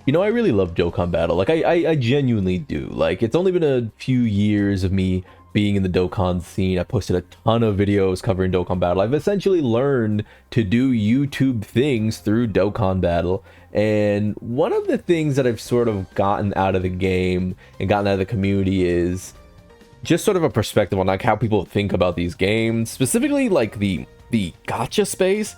You know, I really love Dokkan Battle. Like, I genuinely do. Like, it's only been a few years of me being in the Dokkan scene. I posted a ton of videos covering Dokkan Battle. I've essentially learned to do YouTube things through Dokkan Battle. And one of the things that I've sort of gotten out of the game and gotten out of the community is just sort of a perspective on like how people think about these games. Specifically, like the gacha space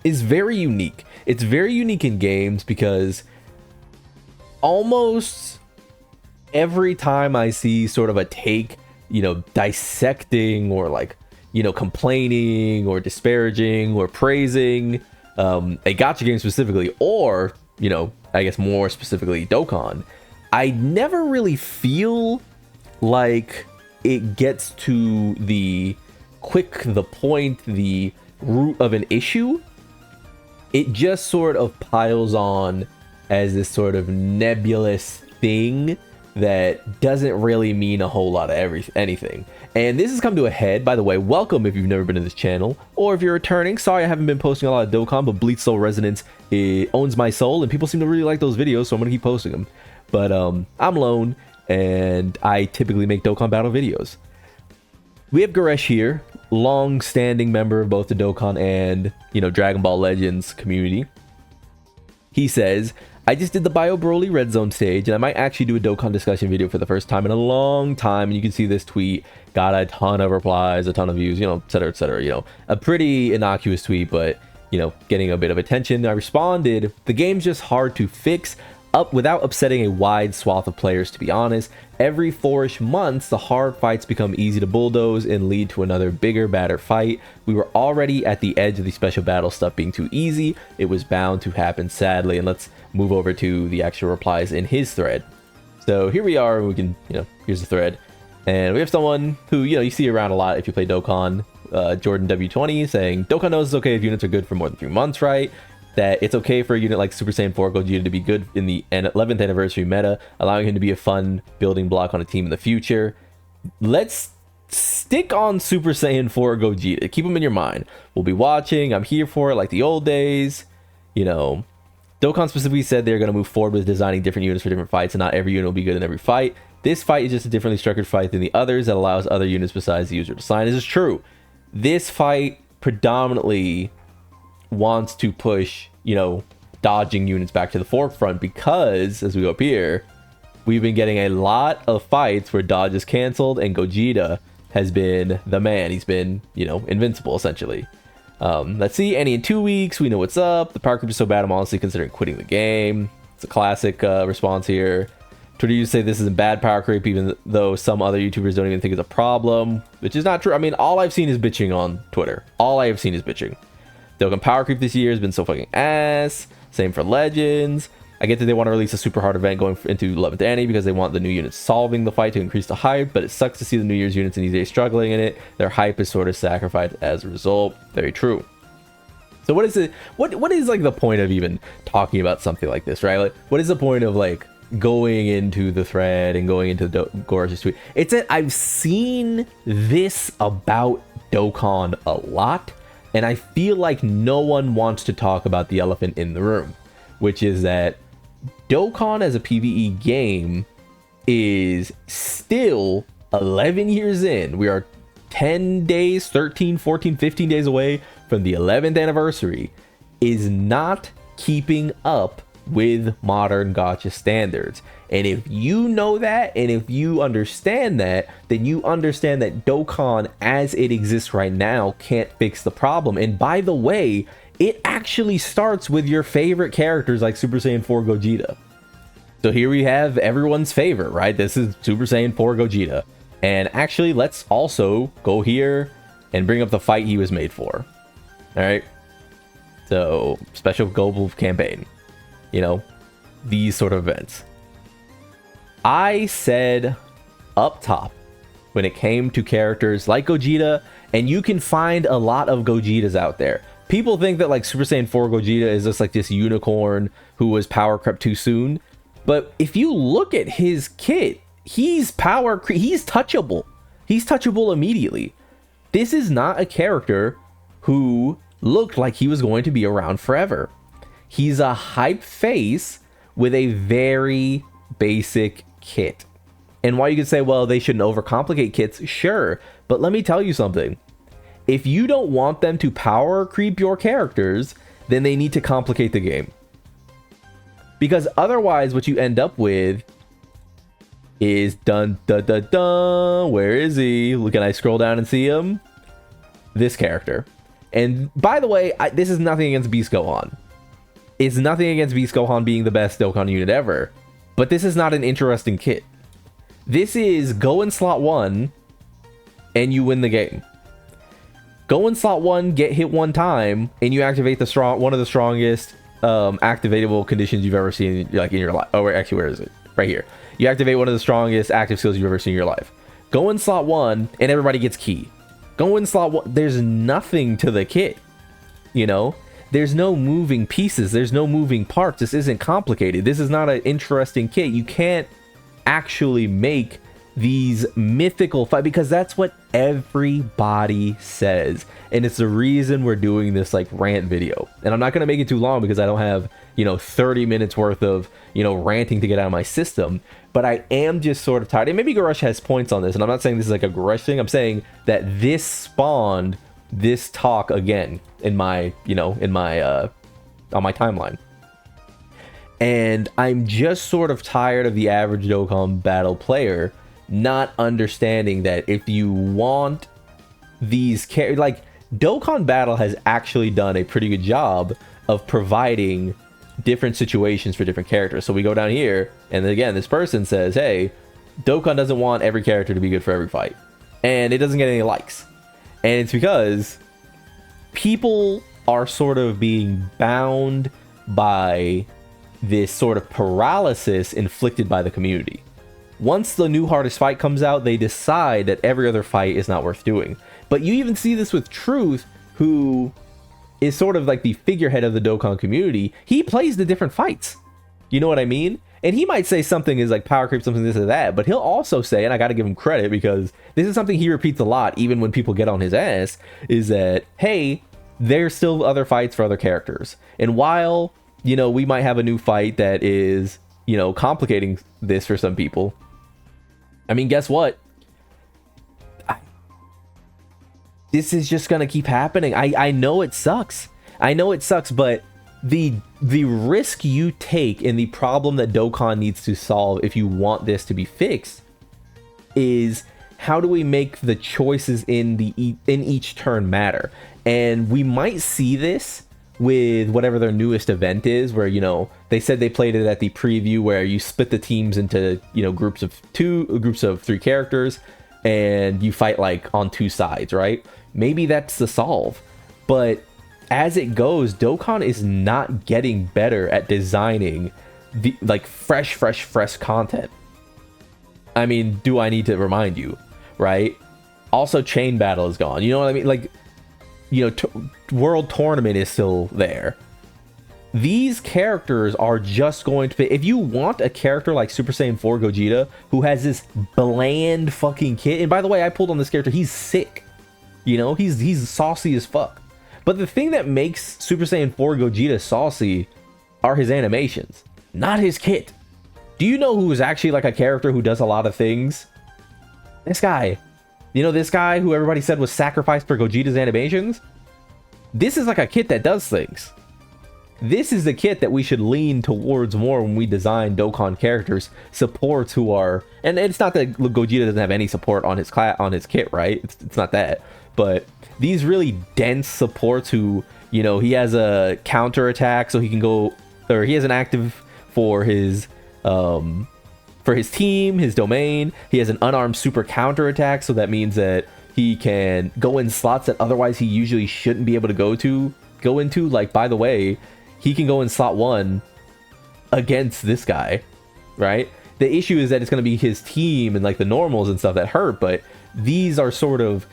is very unique. It's very unique in games because almost every time I see sort of a take, you know, dissecting or like, you know, complaining or disparaging or praising a gacha game specifically, or, you know, I guess more specifically Dokkan, I never really feel like it gets to the point, the root of an issue. It just sort of piles on as this sort of nebulous thing that doesn't really mean a whole lot of anything. And this has come to a head, by the way. Welcome if you've never been to this channel, or if you're returning. Sorry I haven't been posting a lot of Dokkan, but Bleach Soul Resonance owns my soul, and people seem to really like those videos, so I'm gonna keep posting them. But I'm lone, and I typically make Dokkan Battle videos. We have Goresh here, long-standing member of both the Dokkan and, you know, Dragon Ball Legends community. He says, I just did the Bio Broly Red Zone stage, and I might actually do a Dokkan discussion video for the first time in a long time. And you can see this tweet got a ton of replies, a ton of views, you know, etc., etc. You know, a pretty innocuous tweet, but, you know, getting a bit of attention. I responded, the game's just hard to fix up without upsetting a wide swath of players, to be honest. Every 4-ish months, the hard fights become easy to bulldoze and lead to another bigger, badder fight. We were already at the edge of the special battle stuff being too easy. It was bound to happen, sadly. And let's move over to the actual replies in his thread. So here we are. We can, you know, here's the thread. And we have someone who, you know, you see around a lot if you play Dokkan, Jordan W20, saying, Dokkan knows it's okay if units are good for more than 3 months, right? That it's okay for a unit like Super Saiyan 4 Gogeta to be good in the 11th anniversary meta, allowing him to be a fun building block on a team in the future. Let's stick on Super Saiyan 4 Gogeta. Keep him in your mind. We'll be watching. I'm here for it like the old days. You know, Dokkan specifically said they're going to move forward with designing different units for different fights, and not every unit will be good in every fight. This fight is just a differently structured fight than the others that allows other units besides the user to sign. This is true. This fight predominantly wants to push, you know, dodging units back to the forefront because, as we go up here, we've been getting a lot of fights where dodge is canceled and Gogeta has been the man. He's been, you know, invincible essentially. Let's see, Annie in 2 weeks, we know what's up. The Powercreep is so bad I'm honestly considering quitting the game. It's a classic response here. Twitter users say this isn't bad Powercreep, even though some other YouTubers don't even think it's a problem, which is not true. I mean, all I've seen is bitching on Twitter. All I have seen is bitching. Dokkan Powercreep this year has been so fucking ass. Same for Legends. I get that they want to release a super hard event going into 11th Annie because they want the new units solving the fight to increase the hype, but it sucks to see the New Year's units in these days struggling in it. Their hype is sort of sacrificed as a result. Very true. So what is it? What is like the point of even talking about something like this, right? Like, what is the point of like going into the thread and going into Goresh's tweet? It's that I've seen this about Dokkan a lot, and I feel like no one wants to talk about the elephant in the room, which is that Dokkan as a PvE game is still 11 years in. We are 10 days, 13, 14, 15 days away from the 11th anniversary, is not keeping up with modern gacha standards. And if you know that, and if you understand that, then you understand that Dokkan as it exists right now can't fix the problem. And by the way, it actually starts with your favorite characters like Super Saiyan 4 Gogeta. So here we have everyone's favorite, right? This is Super Saiyan 4 Gogeta. And actually, let's also go here and bring up the fight he was made for. All right. So special global campaign, you know, these sort of events. I said up top when it came to characters like Gogeta, and you can find a lot of Gogetas out there. People think that like Super Saiyan 4 Gogeta is just like this unicorn who was power crept too soon. But if you look at his kit, he's touchable. He's touchable immediately. This is not a character who looked like he was going to be around forever. He's a hype face with a very basic kit. And while you could say, well, they shouldn't overcomplicate kits, sure. But let me tell you something. If you don't want them to power creep your characters, then they need to complicate the game. Because otherwise, what you end up with is dun dun dun dun. Where is he? Can I scroll down and see him? This character. And by the way, this is nothing against Beast Gohan. It's nothing against Beast Gohan being the best Dokkan unit ever. But this is not an interesting kit. This is go in slot 1 and you win the game. Go in slot 1, get hit one time, and you activate one of the strongest activatable conditions you've ever seen like in your life. Oh, actually, where is it? Right here. You activate one of the strongest active skills you've ever seen in your life. Go in slot 1 and everybody gets key. Go in slot 1. There's nothing to the kit. You know? There's no moving pieces. There's no moving parts. This isn't complicated. This is not an interesting kit. You can't actually make these mythical fight because that's what everybody says, and it's the reason we're doing this like rant video. And I'm not going to make it too long because I don't have 30 minutes worth of ranting to get out of my system, but I am just sort of tired. And maybe Goresh has points on this, and I'm not saying this is like a Goresh thing. I'm saying that this spawned this talk again in my on my timeline. And I'm just sort of tired of the average Dokkan Battle player not understanding that if you want these characters, like Dokkan Battle has actually done a pretty good job of providing different situations for different characters. So we go down here, and again, this person says, hey, Dokkan doesn't want every character to be good for every fight. And it doesn't get any likes. And it's because people are sort of being bound by this sort of paralysis inflicted by the community. Once the new hardest fight comes out, they decide that every other fight is not worth doing. But you even see this with Truth, who is sort of like the figurehead of the Dokkan community. He plays the different fights. You know what I mean? And he might say something is like Powercreep, something this or that, but he'll also say, and I got to give him credit because this is something he repeats a lot, even when people get on his ass, is that, hey, there's still other fights for other characters. And while, we might have a new fight that is, complicating this for some people, I mean, guess what? This is just gonna keep happening. I know it sucks. I know it sucks, but the risk you take and the problem that Dokkan needs to solve if you want this to be fixed is how do we make the choices in each turn matter? And we might see this with whatever their newest event is, where they said they played it at the preview where you split the teams into groups of 3 characters and you fight like on 2 sides, right? Maybe that's the solve. But as it goes, Dokkan is not getting better at designing the like fresh content. I mean, do I need to remind you, right? Also, Chain Battle is gone. You know what I mean? Like, World Tournament is still there. These characters are just going to fit. If you want a character like Super Saiyan 4 Gogeta, who has this bland fucking kit, and by the way, I pulled on this character, he's sick. He's saucy as fuck. But the thing that makes Super Saiyan 4 Gogeta saucy are his animations, not his kit. Do you know who is actually like a character who does a lot of things? This guy. This guy who everybody said was sacrificed for Gogeta's animations? This is like a kit that does things. This is the kit that we should lean towards more when we design Dokkan characters. Supports who are... And it's not that Gogeta doesn't have any support on his kit, right? It's not that. But these really dense supports who, he has a counter attack so he can go... Or he has an active for his... For his team, his domain. He has an unarmed super counter attack, so that means that he can go in slots that otherwise he usually shouldn't be able to go into. Like, by the way, he can go in slot 1 against this guy, right? The issue is that it's going to be his team and like the normals and stuff that hurt, but these are sort of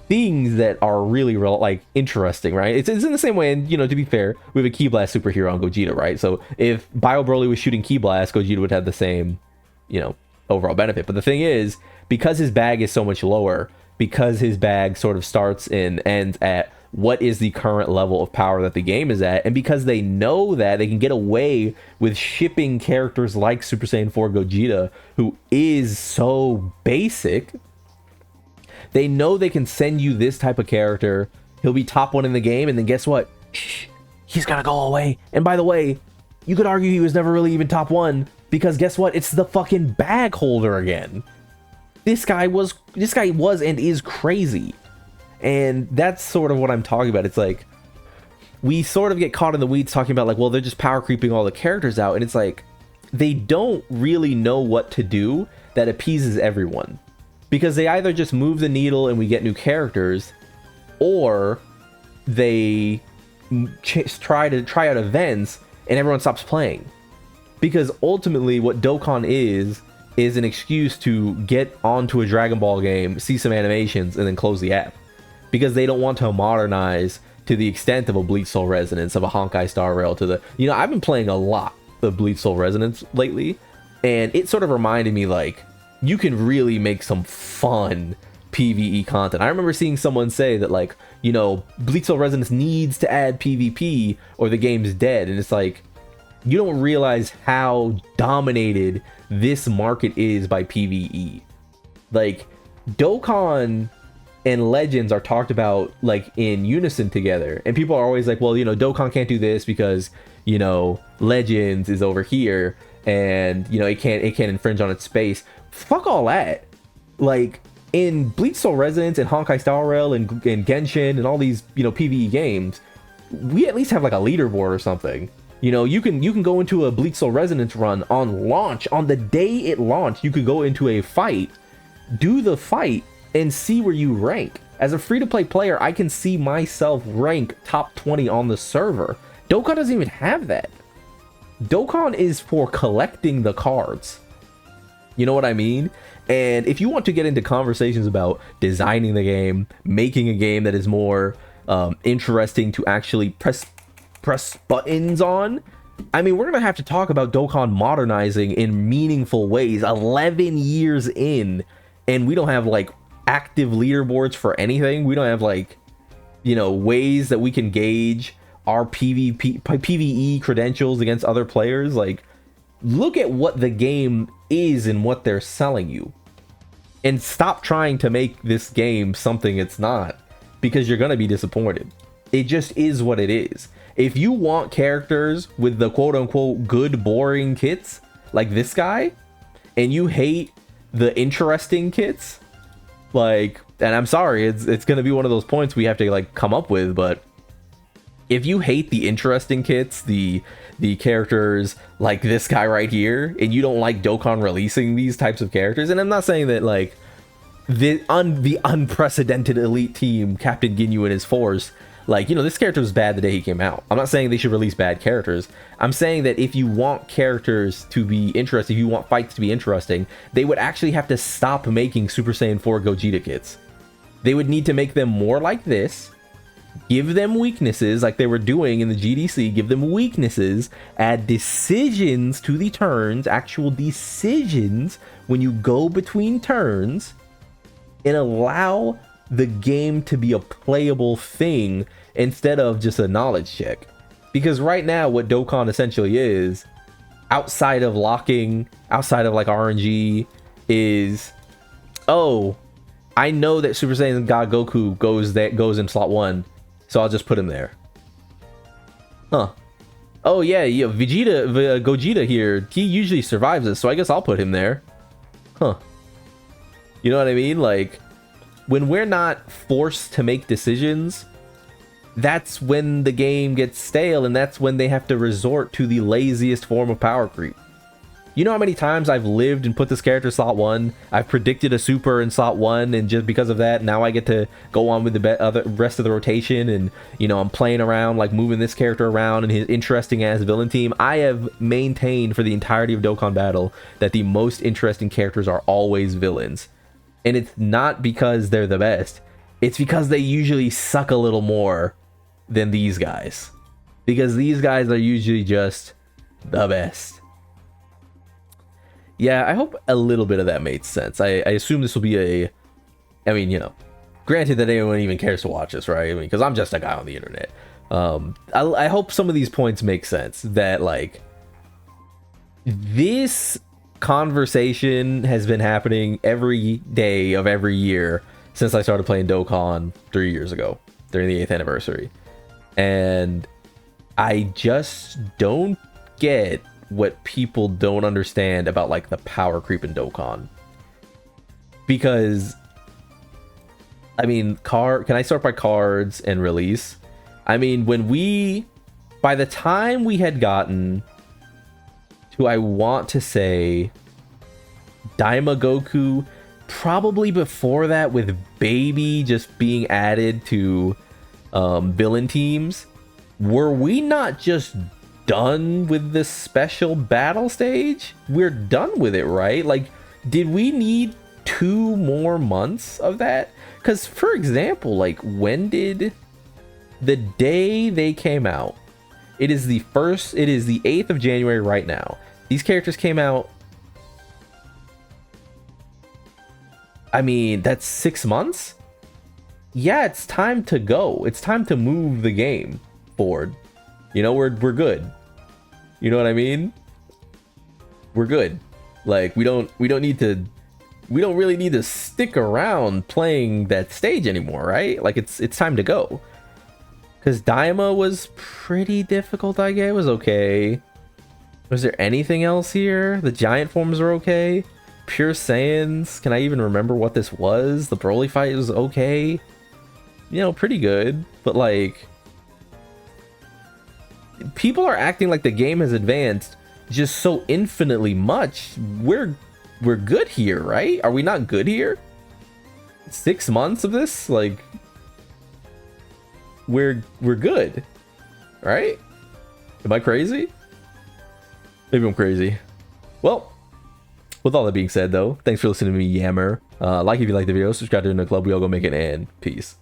things that are really like interesting, right? It's in the same way, and to be fair, we have a Ki Blast superhero on Gogeta, right? So if Bio Broly was shooting Ki Blast, Gogeta would have the same, overall benefit. But the thing is, because his bag is so much lower, because his bag sort of starts and ends at what is the current level of power that the game is at. And because they know that, they can get away with shipping characters like Super Saiyan 4 Gogeta, who is so basic. They know they can send you this type of character. He'll be top 1 in the game, and then guess what? Shh, he's gonna go away. And by the way, you could argue he was never really even top 1, because guess what? It's the fucking bag holder again. This guy was and is crazy. And that's sort of what I'm talking about. It's like, we sort of get caught in the weeds talking about like, well, they're just power creeping all the characters out. And it's like, they don't really know what to do that appeases everyone. Because they either just move the needle and we get new characters, or they try out events and everyone stops playing. Because ultimately what Dokkan is an excuse to get onto a Dragon Ball game, see some animations, and then close the app. Because they don't want to modernize to the extent of a Bleach Soul Resonance, of a Honkai Star Rail, to the... You know, I've been playing a lot of Bleach Soul Resonance lately, and it sort of reminded me, like, you can really make some fun PvE content. I remember seeing someone say that, like, you know, Bleach Soul Resonance needs to add PvP or the game's dead. And it's like, you don't realize how dominated this market is by PvE. Like, Dokkan and Legends are talked about like in unison together, and people are always like, well, you know, Dokkan can't do this because, you know, Legends is over here, and, you know, it can't infringe on its space. Fuck all that. Like, in Bleach Soul Resonance and Honkai Star Rail and Genshin and all these, you know, PvE games, we at least have like a leaderboard or something. You know, you can go into a Bleach Soul Resonance run on launch, on the day it launched. You could go into a fight, do the fight, and see where you rank. As a free-to-play player, I can see myself rank top 20 on the server. Dokkan doesn't even have that. Dokkan is for collecting the cards. You know what I mean? And if you want to get into conversations about designing the game, making a game that is more interesting to actually press buttons on, I mean, we're gonna have to talk about Dokkan modernizing in meaningful ways 11 years in, and we don't have like active leaderboards for anything. We don't have like, you know, ways that we can gauge our PvE credentials against other players. Like, look at what the game is and what they're selling you, and stop trying to make this game something it's not, because you're gonna be disappointed. It just is what it is. If you want characters with the quote-unquote good boring kits like this guy, and you hate the interesting kits, like, and I'm sorry, it's gonna be one of those points we have to like come up with, but if you hate the interesting kits, the characters like this guy right here, and you don't like Dokkan releasing these types of characters, and I'm not saying that like the unprecedented elite team, Captain Ginyu and his force, like, you know, this character was bad the day he came out. I'm not saying they should release bad characters. I'm saying that if you want characters to be interesting, if you want fights to be interesting, they would actually have to stop making Super Saiyan 4 Gogeta kits. They would need to make them more like this, give them weaknesses like they were doing in the GDC, give them weaknesses, add decisions to the turns, actual decisions when you go between turns, and allow the game to be a playable thing instead of just a knowledge check. Because right now what Dokkan essentially is, outside of locking, outside of like RNG, is, oh, I know that Super Saiyan God Goku goes in slot 1, so I'll just put him there. Huh. Oh yeah, Gogeta here, he usually survives this, so I guess I'll put him there. Huh. You know what I mean? Like, when we're not forced to make decisions, that's when the game gets stale, and that's when they have to resort to the laziest form of power creep. You know how many times I've lived and put this character slot 1, I've predicted a super in slot 1, and just because of that, now I get to go on with the rest of the rotation, and, you know, I'm playing around, like moving this character around and his interesting ass villain team. I have maintained for the entirety of Dokkan Battle that the most interesting characters are always villains. And it's not because they're the best. It's because they usually suck a little more than these guys. Because these guys are usually just the best. Yeah, I hope a little bit of that made sense. I assume this will be I mean, you know, Granted that anyone even cares to watch this, right? I mean, because I'm just a guy on the internet. I hope some of these points make sense. That like this conversation has been happening every day of every year since I started playing Dokkan 3 years ago during the 8th anniversary, and I just don't get what people don't understand about like the power creep in Dokkan. Because I mean, can I start by cards and release? I mean, by the time we had gotten to, I want to say, Daima Goku, probably before that with Baby just being added to villain teams, were we not just done with this special battle stage? We're done with it, right? Like, did we need 2 more months of that? Because, for example, like, when did the day they came out? It is the 8th of January right now. These characters came out, I mean, that's 6 months? Yeah, it's time to go. It's time to move the game forward. You know, we're good. You know what I mean? We're good. Like, we don't really need to stick around playing that stage anymore, right? Like, it's time to go. Because Daima was pretty difficult, I guess. It was okay. Was there anything else here? The giant forms are okay. Pure Saiyans, can I even remember what this was? The Broly fight was okay. You know, pretty good. But like, people are acting like the game has advanced just so infinitely much. We're good here, right? Are we not good here? 6 months of this? Like, we're good, right? Am I crazy? Maybe I'm crazy. Well, with all that being said, though, thanks for listening to me yammer. Like if you like the video, subscribe to the club. We all go make it, and peace.